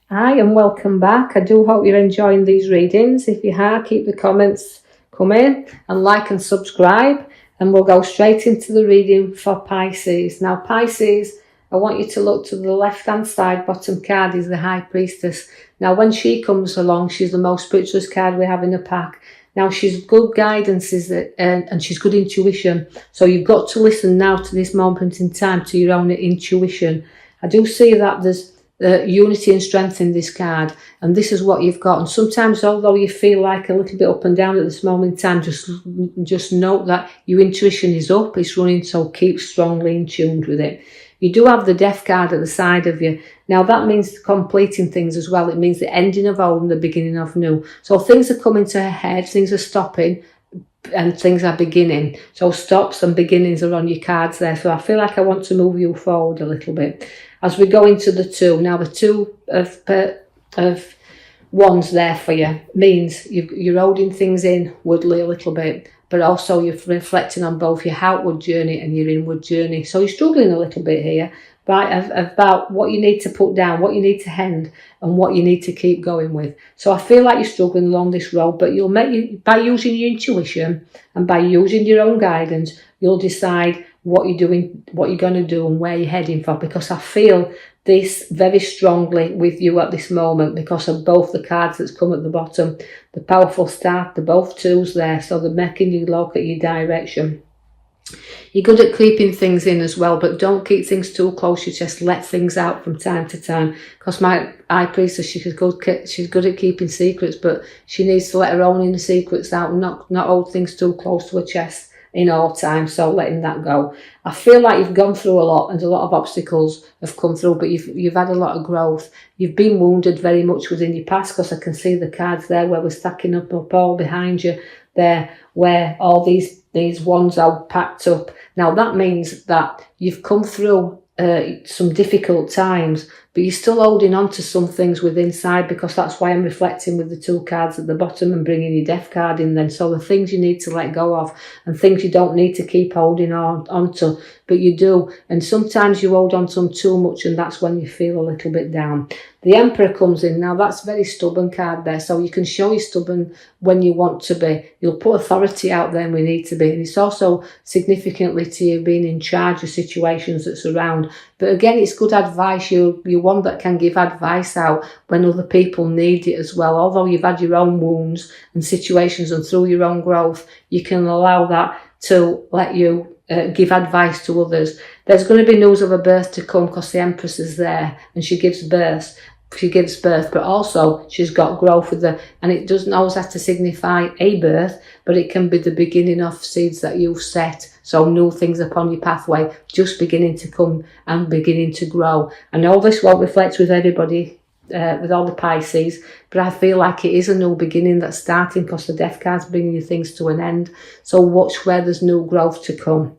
Hi and welcome back. I do hope you're enjoying these readings. If you are, keep the comments coming and like and subscribe, and we'll go straight into the reading for Pisces. Now Pisces, I want you to look to the left hand side. Bottom card is the High Priestess. Now when she comes along, she's the most spiritualist card we have in the pack. Now she's good guidance and she's good intuition. So you've got to listen now to this moment in time to your own intuition. I do see that there's unity and strength in this card, and this is what you've got. And sometimes, although you feel like a little bit up and down at this moment in time, just note that your intuition is up, it's running, so keep strongly in tune with it. You do have the Death card at the side of you. Now that means completing things as well. It means the ending of old and the beginning of new. So things are coming to a head, things are stopping, and things are beginning. So stops and beginnings are on your cards there. So I feel like I want to move you forward a little bit as we go into the two. Now the two of wands there for you means you're holding things inwardly a little bit, but also you're reflecting on both your outward journey and your inward journey. So you're struggling a little bit here, right, about what you need to put down, what you need to end, and what you need to keep going with. So I feel like you're struggling along this road, but you'll by using your intuition and by using your own guidance, you'll decide what you're doing, what you're going to do, and where you're heading for. Because I feel this very strongly with you at this moment because of both the cards that's come at the bottom. The powerful start, they're both twos there, so they're making you look at your direction. You're good at keeping things in as well, but don't keep things too close. You just let things out from time to time. Because my High Priestess, she's good at keeping secrets, but she needs to let her own inner secrets out and not hold things too close to her chest in all time. So letting that go. I feel like you've gone through a lot and a lot of obstacles have come through, but you've had a lot of growth. You've been wounded very much within your past, because I can see the cards there where we're stacking up all behind you there, where all these wands are packed up. Now that means that you've come through some difficult times, but you're still holding on to some things within inside, because that's why I'm reflecting with the two cards at the bottom and bringing your Death card in then. So the things you need to let go of and things you don't need to keep holding on to, but you do. And sometimes you hold on to them too much, and that's when you feel a little bit down. The Emperor comes in. Now that's a very stubborn card there, so you can show you're stubborn when you want to be. You'll put authority out there when we need to be, and it's also significantly to you being in charge of situations that's around. But again, it's good advice. You're one that can give advice out when other people need it as well. Although you've had your own wounds and situations, and through your own growth, you can allow that to let you give advice to others. There's going to be news of a birth to come, because the Empress is there and she gives birth, but also she's got growth with her, and it doesn't always have to signify a birth, but it can be the beginning of seeds that you've set. So new things upon your pathway just beginning to come and beginning to grow. And all this won't reflect with everybody, with all the Pisces, but I feel like it is a new beginning that's starting, because the Death card's bringing you things to an end. So watch where there's new growth to come.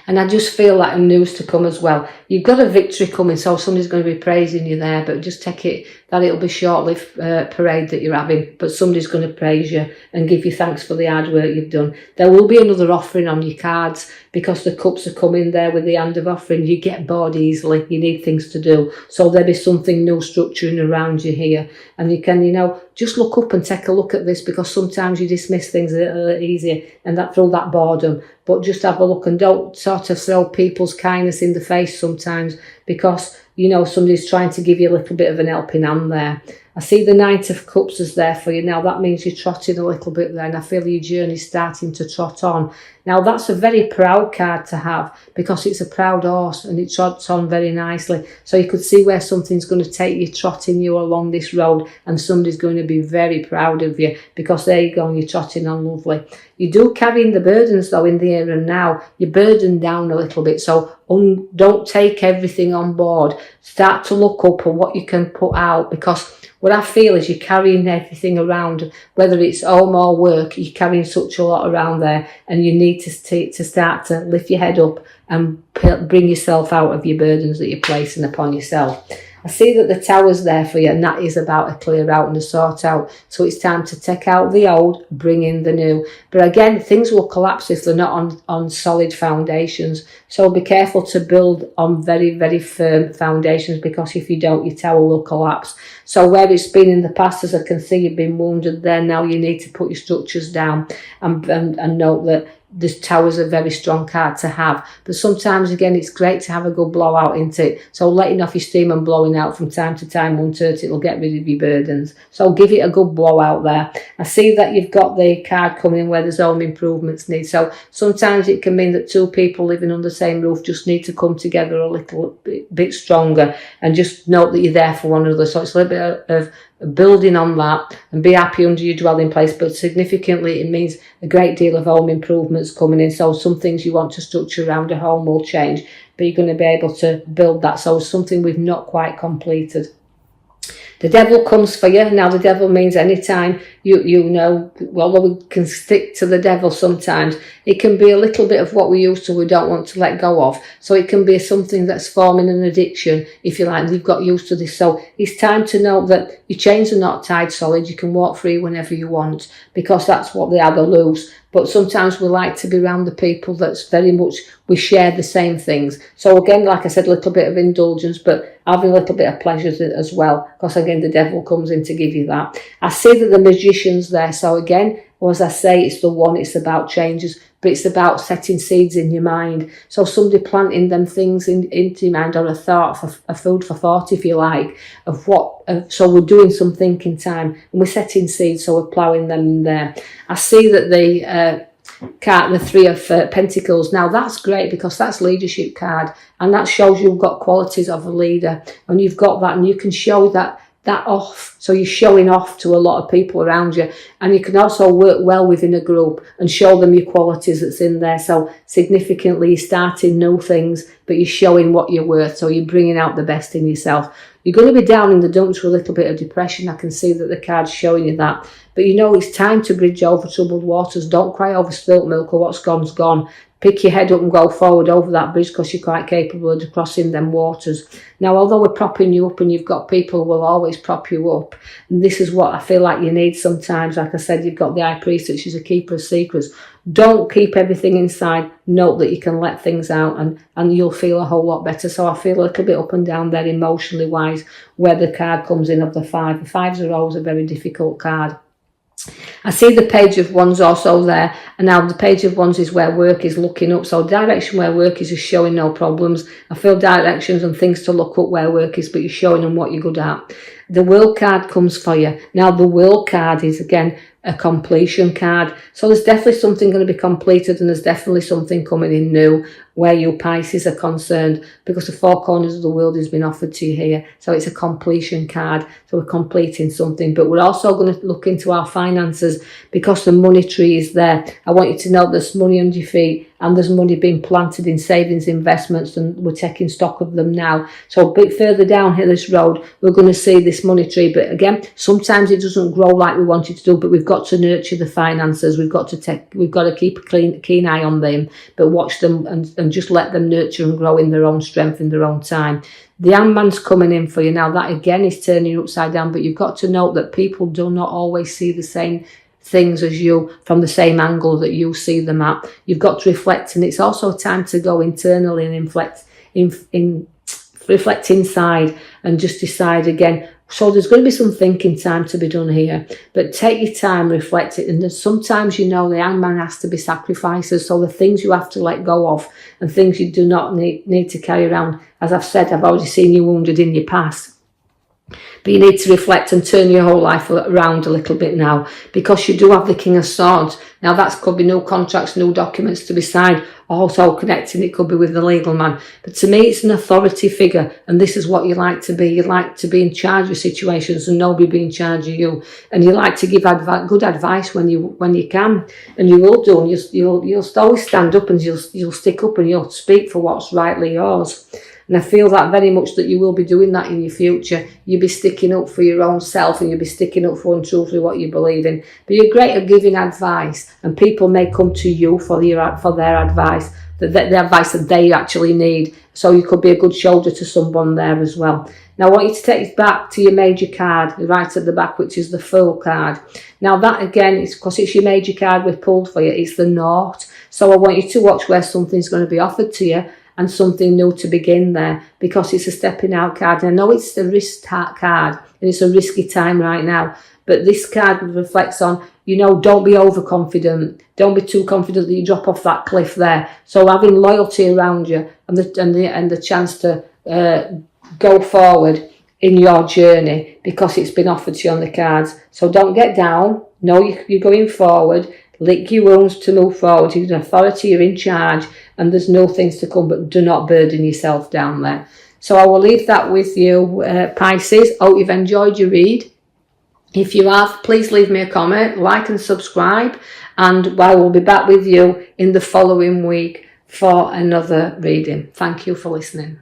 And I just feel like news to come as well. You've got a victory coming, so somebody's going to be praising you there, but just take it that it'll be short-lived parade that you're having, but somebody's going to praise you and give you thanks for the hard work you've done. There will be another offering on your cards, because the cups are coming there with the hand of offering. You get bored easily, you need things to do, so there'll be something new structuring around you here, and you can, just look up and take a look at this, because sometimes you dismiss things a little easier and that through that boredom. But just have a look and don't sort of throw people's kindness in the face sometimes, because somebody's trying to give you a little bit of an helping hand there. I see the Knight of Cups is there for you. Now that means you're trotting a little bit there, and I feel your journey's starting to trot on. Now that's a very proud card to have, because it's a proud horse and it trots on very nicely. So you could see where something's going to take you, trotting you along this road, and somebody's going to be very proud of you, because there you go, and you're trotting on lovely. You do carrying the burdens though in the here and now. You're burdened down a little bit, so don't take everything on board. Start to look up at what you can put out, because what I feel is you're carrying everything around, whether it's home or work, you're carrying such a lot around there, and you need to start to lift your head up and bring yourself out of your burdens that you're placing upon yourself. I see that the Tower's there for you, and that is about a clear out and a sort out. So it's time to take out the old, bring in the new. But again, things will collapse if they're not on solid foundations. So be careful to build on very, very firm foundations, because if you don't, your tower will collapse. So where it's been in the past, as I can see, you've been wounded there. Now you need to put your structures down and note that the Tower's a very strong card to have. But sometimes, again, it's great to have a good blowout into it. So letting off your steam and blowing out from time to time won't hurt. It'll get rid of your burdens. So give it a good blowout there. I see that you've got the card coming in where there's home improvements need. So sometimes it can mean that two people living under the same roof just need to come together a little bit stronger, and just note that you're there for one another. So it's a little bit of building on that, and be happy under your dwelling place. But significantly, it means a great deal of home improvements coming in. So some things you want to structure around a home will change, but you're going to be able to build that. So something we've not quite completed. The Devil comes for you. Now, the Devil means anytime you know, although we can stick to the Devil sometimes, it can be a little bit of what we used to, we don't want to let go of. So it can be something that's forming an addiction, if you like, you've got used to this. So it's time to know that your chains are not tied solid. You can walk free whenever you want, because that's what they are, they're loose. But sometimes we like to be around the people that's very much, we share the same things. So again, like I said, a little bit of indulgence, but having a little bit of pleasures as well, because again, the Devil comes in to give you that. I see that the Magician's there. So again, as I say, it's the one, it's about changes, but it's about setting seeds in your mind. So somebody planting them things into your mind, or a thought, for a food for thought, if you like, of what. So we're doing some thinking time, and we're setting seeds, so we're ploughing them in there. I see that the card, the Three of Pentacles. Now that's great, because that's leadership card, and that shows you've got qualities of a leader, and you've got that, and you can show that off. So you're showing off to a lot of people around you, and you can also work well within a group and show them your qualities that's in there. So significantly, you're starting new things, but you're showing what you're worth. So you're bringing out the best in yourself. You're going to be down in the dumps with a little bit of depression. I can see that the card's showing you that. But you know, it's time to bridge over troubled waters. Don't cry over spilt milk, or what's gone's gone. Pick your head up and go forward over that bridge, because you're quite capable of crossing them waters. Now, although we're propping you up, and you've got people who will always prop you up, and this is what I feel like you need sometimes. Like I said, you've got the High Priestess, she's a keeper of secrets. Don't keep everything inside. Note that you can let things out, and you'll feel a whole lot better. So I feel a little bit up and down there emotionally wise, where the card comes in of the Five. The Fives are always a very difficult card. I see the Page of Wands also there, and now the Page of Wands is where work is looking up. So direction where work is showing no problems. I feel directions and things to look up where work is, but you're showing them what you're good at. The World card comes for you. Now the World card is again a completion card. So there's definitely something going to be completed, and there's definitely something coming in new where you Pisces are concerned, because the four corners of the world has been offered to you here. So it's a completion card. So we're completing something, but we're also going to look into our finances, because the money tree is there. I want you to know there's money under your feet, and there's money being planted in savings, investments, and we're taking stock of them now. So a bit further down here this road, we're going to see this money tree. But again, sometimes it doesn't grow like we want it to do, but we've got to nurture the finances. We've got to keep a keen eye on them, but watch them and just let them nurture and grow in their own strength, in their own time. The Hangman's coming in for you. Now that again is turning you upside down, but you've got to note that people do not always see the same things as you from the same angle that you see them at. You've got to reflect, and it's also time to go internally and reflect inside and just decide again. So there's going to be some thinking time to be done here, but take your time, reflect it. And there's sometimes, you know, the Hangman has to be sacrifices. So the things you have to let go of, and things you do not need to carry around. As I've said, I've already seen you wounded in your past. But you need to reflect and turn your whole life around a little bit now, because you do have the King of Swords. Now that could be new contracts, new documents to be signed, also connecting, it could be with the legal man. But to me, it's an authority figure, and this is what you like to be. You like to be in charge of situations and nobody be in charge of you. And you like to give good advice when you can, and you will do. And you'll always stand up, and you'll stick up, and you'll speak for what's rightly yours. And I feel that very much that you will be doing that in your future. You'll be sticking up for your own self, and you'll be sticking up for and truthfully what you believe in. But you're great at giving advice, and people may come to you for their advice, the advice that they actually need. So you could be a good shoulder to someone there as well. Now I want you to take it back to your major card, right at the back, which is the Fool card. Now that again is because it's your major card we've pulled for you, it's the Nought. So I want you to watch where something's going to be offered to you and something new to begin there, because it's a stepping out card. And I know it's the risk card and it's a risky time right now, but this card reflects on, you know, don't be overconfident. Don't be too confident that you drop off that cliff there. So having loyalty around you and the chance to go forward in your journey, because it's been offered to you on the cards. So don't get down. Know you're going forward. Lick your wounds to move forward. You're an authority, you're in charge, and there's no things to come, but do not burden yourself down there. So I will leave that with you, Pisces. Hope you've enjoyed your read. If you have, please leave me a comment, like and subscribe, and I will be back with you in the following week for another reading. Thank you for listening.